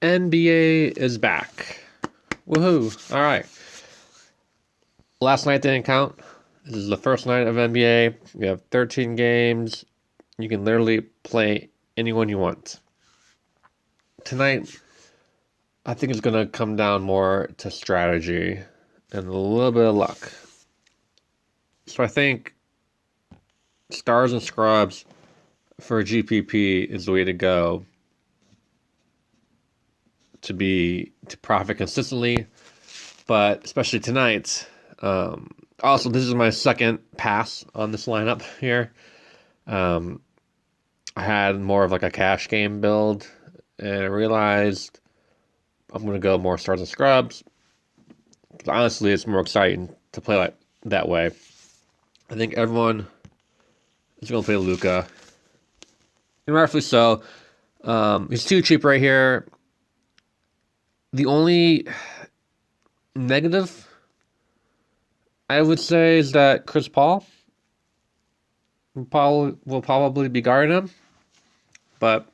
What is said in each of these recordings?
NBA is back. Woohoo. All right. Last night didn't count. This is the first night of NBA. We have 13 games. You can literally play anyone you want. Tonight, I think it's going to come down more to strategy and a little bit of luck. So I think stars and scrubs for GPP is the way to go to profit consistently, but especially tonight. Also, this is my second pass on this lineup here. Um, I had more of like a cash game build, and I realized I'm gonna go more stars and scrubs. Honestly, it's more exciting to play like that way. I think everyone is gonna play Luca, and rightfully so. He's too cheap right here. The only negative I would say is that Chris Paul will probably be guarding him, but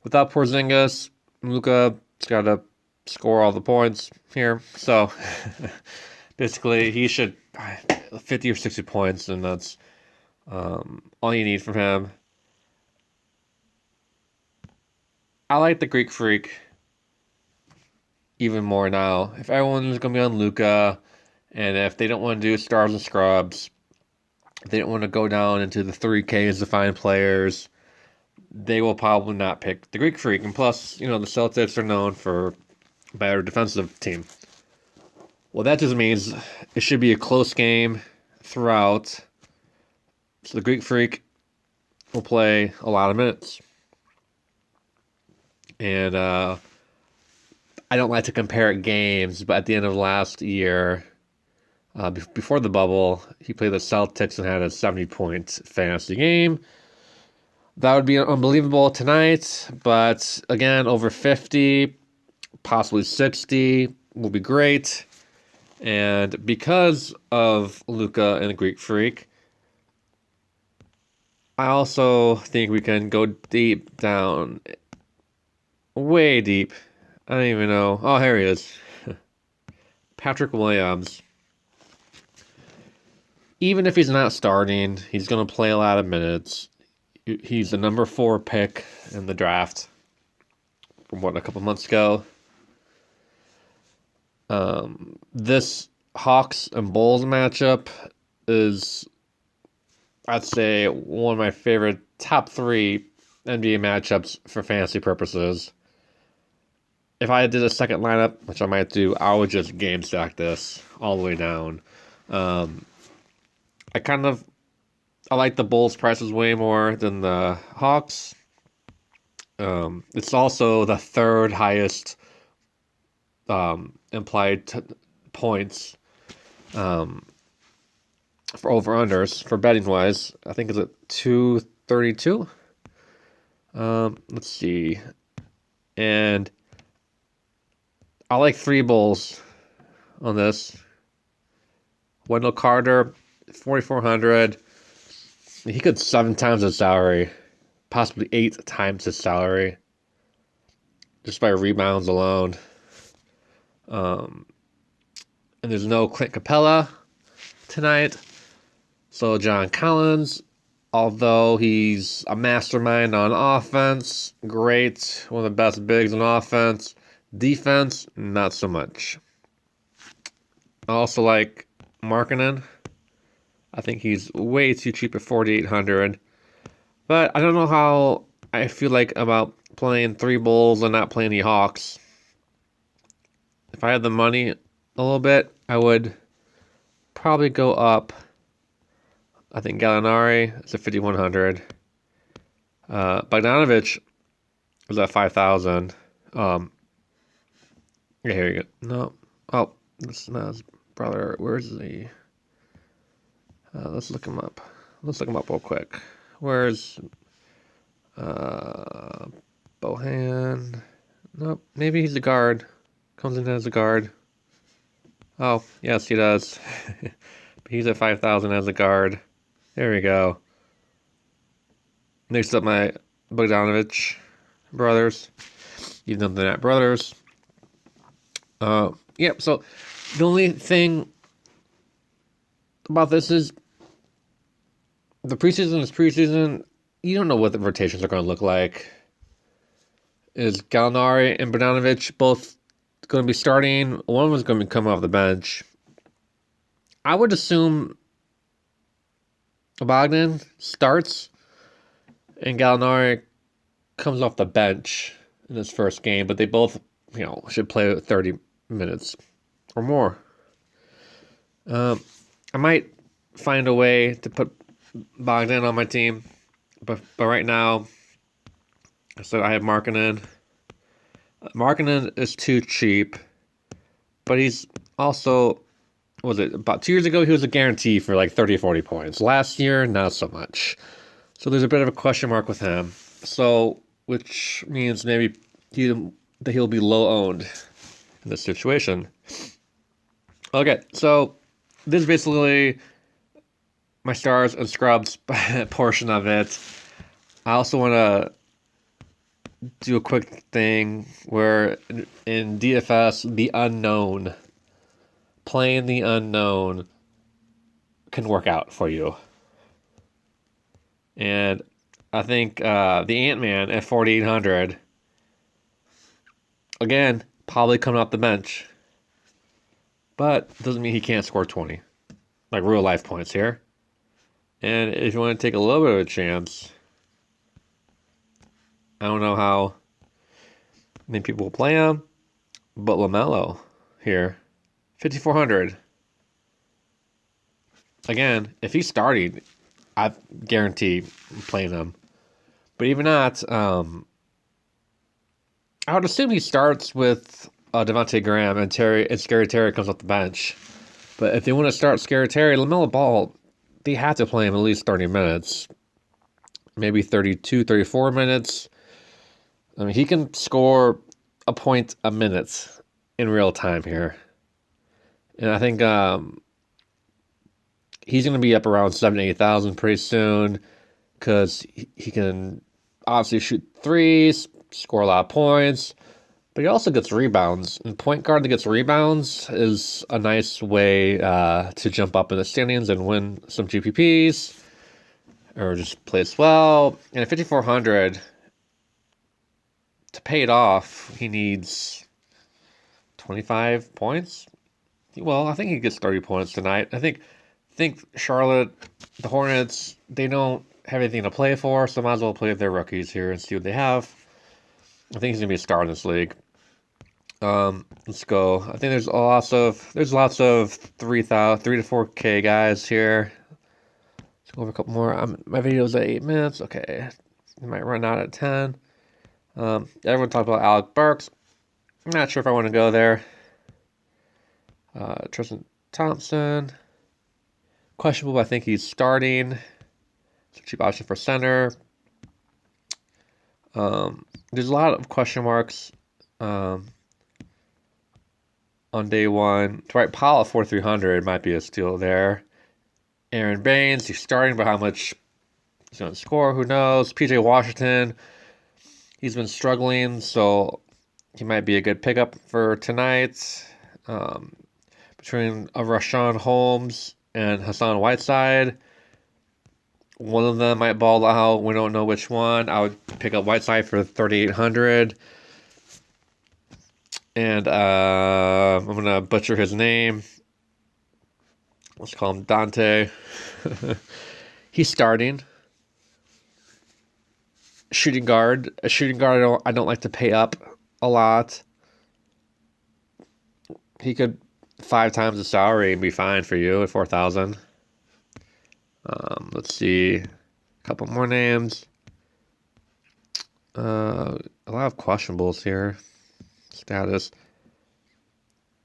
without Porzingis, Luka's got to score all the points here. So basically, he should 50 or 60 points, and that's all you need from him. I like the Greek Freak even more now. If everyone's going to be on Luka, and if they don't want to do stars and scrubs, if they don't want to go down into the 3Ks to find players, they will probably not pick the Greek Freak. And plus, the Celtics are known for a better defensive team. Well, that just means it should be a close game throughout. So the Greek Freak will play a lot of minutes. And I don't like to compare games, but at the end of last year, before the bubble, he played the Celtics and had a 70-point fantasy game. That would be unbelievable tonight, but again, over 50, possibly 60 will be great. And because of Luka and the Greek Freak, I also think we can go deep down, way deep. I don't even know. Oh, here he is. Patrick Williams. Even if he's not starting, he's going to play a lot of minutes. He's the number 4 pick in the draft from a couple months ago. This Hawks and Bulls matchup is, I'd say, one of my favorite top 3 NBA matchups for fantasy purposes. If I did a second lineup, which I might do, I would just game stack this all the way down. I like the Bulls prices way more than the Hawks. It's also the third highest implied points for over-unders for betting-wise. I think it's at 232. Let's see. And I like 3 Bulls on this. Wendell Carter, 4,400. He could 7 times his salary, possibly 8 times his salary, just by rebounds alone. And there's no Clint Capella tonight. So John Collins, although he's a mastermind on offense, great, one of the best bigs on offense. Defense, not so much. I also like Markkanen. I think he's way too cheap at 4,800. But I don't know how I feel like about playing 3 Bulls and not playing the Hawks. If I had the money a little bit, I would probably go up. I think Gallinari is at 5,100. Bogdanovich is at 5,000. Yeah, here you go. No. Oh, this is not his brother. Where's the... let's look him up. Let's look him up real quick. Where's Bohan? Nope. Maybe he's a guard. Comes in as a guard. Oh, yes, he does. He's at 5,000 as a guard. There we go. Next up, my Bogdanovich brothers. even though they're not brothers. Yeah, so the only thing about this is the preseason is preseason. You don't know what the rotations are going to look like. Is Gallinari and Bogdanovic both going to be starting? One of them is going to be coming off the bench. I would assume Bogdan starts and Gallinari comes off the bench in his first game, but they both, should play 30 minutes or more. I might find a way to put Bogdan on my team, but right now, so I have Markkanen. Markkanen is too cheap, but he's also, about 2 years ago, he was a guarantee for like 30 or 40 points. Last year, not so much. So there's a bit of a question mark with him. So, which means maybe that he'll be low owned in this situation. Okay, so this is basically my stars and scrubs portion of it. I also want to do a quick thing where in DFS, the unknown, playing the unknown can work out for you. And I think the Ant-Man at 4,800, again, probably coming off the bench. But doesn't mean he can't score 20. Like real life points here. And if you want to take a little bit of a chance, I don't know how many people will play him, but LaMelo here, 5,400. Again, if he's starting, I guarantee playing him. But even not, I would assume he starts with Devontae Graham and Scary Terry comes off the bench. But if they want to start Scary Terry, LaMelo Ball, they have to play him at least 30 minutes. Maybe 32, 34 minutes. I mean, he can score a point a minute in real time here. And I think he's going to be up around 7,000 to 8,000 pretty soon because he can obviously shoot threes, score a lot of points, but he also gets rebounds. And point guard that gets rebounds is a nice way to jump up in the standings and win some GPPs or just plays well. And at 5,400, to pay it off, he needs 25 points. Well, I think he gets 30 points tonight. I think Charlotte, the Hornets, they don't have anything to play for, so might as well play with their rookies here and see what they have. I think he's gonna be a star in this league. Let's go. I think there's lots of 3 to 4K guys here. Let's go over a couple more. My video's at 8 minutes. Okay, I might run out at 10. Everyone talked about Alec Burks. I'm not sure if I want to go there. Tristan Thompson, questionable, but I think he's starting. It's a cheap option for center. There's a lot of question marks on day one. Dwight Powell at 4,300 might be a steal there. Aaron Baines, he's starting, but how much he's going to score, who knows? PJ Washington, he's been struggling, so he might be a good pickup for tonight. Between Rashawn Holmes and Hassan Whiteside, one of them might ball out. We don't know which one. I would pick up Whiteside for 3,800. And I'm going to butcher his name. Let's call him Dante. He's starting. Shooting guard. A shooting guard I don't like to pay up a lot. He could 5 times the salary and be fine for you at 4,000. Let's see. A couple more names. A lot of questionables here. Status.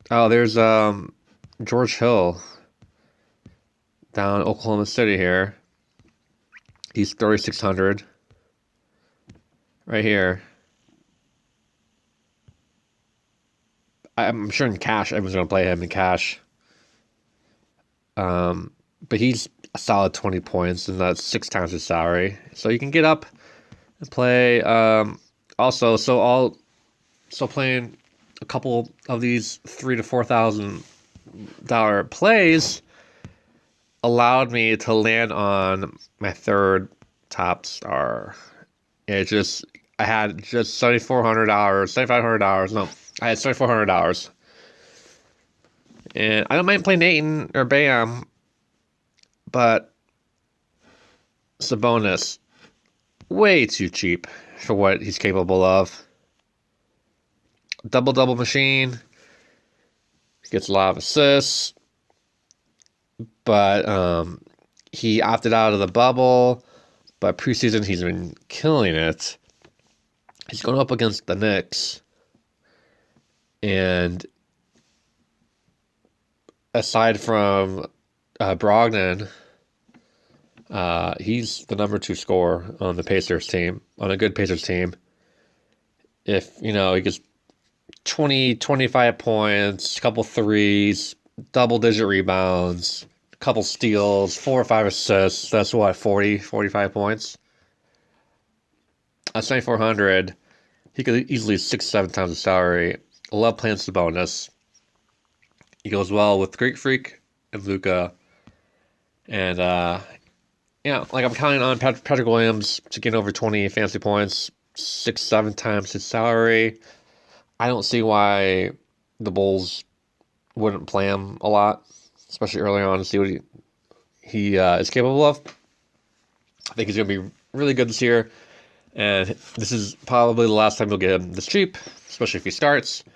Oh, there's George Hill down in Oklahoma City here. He's 3,600. Right here. I'm sure in cash, everyone's going to play him in cash. But he's a solid 20 points, and that's 6 times his salary. So you can get up and play. Also, so all So playing a couple of these $3,000 to $4,000 plays allowed me to land on my third top star. I had just $7,400, $7,500. No, I had $7,400. And I don't mind playing Nathan or Bam, but Sabonis, way too cheap for what he's capable of. Double-double machine. Gets a lot of assists. But he opted out of the bubble. But preseason, he's been killing it. He's going up against the Knicks. And aside from Brogdon, he's the number 2 scorer on the Pacers team, on a good Pacers team. If, he gets 20, 25 points, a couple threes, double-digit rebounds, a couple steals, 4 or 5 assists, that's what, 40, 45 points? At 7,400, he could easily 6-7 times the salary. I love playing Sabonis. He goes well with Greek Freak and Luka. And, I'm counting on Patrick Williams to get over 20 fantasy points, 6-7 times his salary. I don't see why the Bulls wouldn't play him a lot, especially early on, to see what he is capable of. I think he's going to be really good this year, and this is probably the last time you'll get him this cheap, especially if he starts.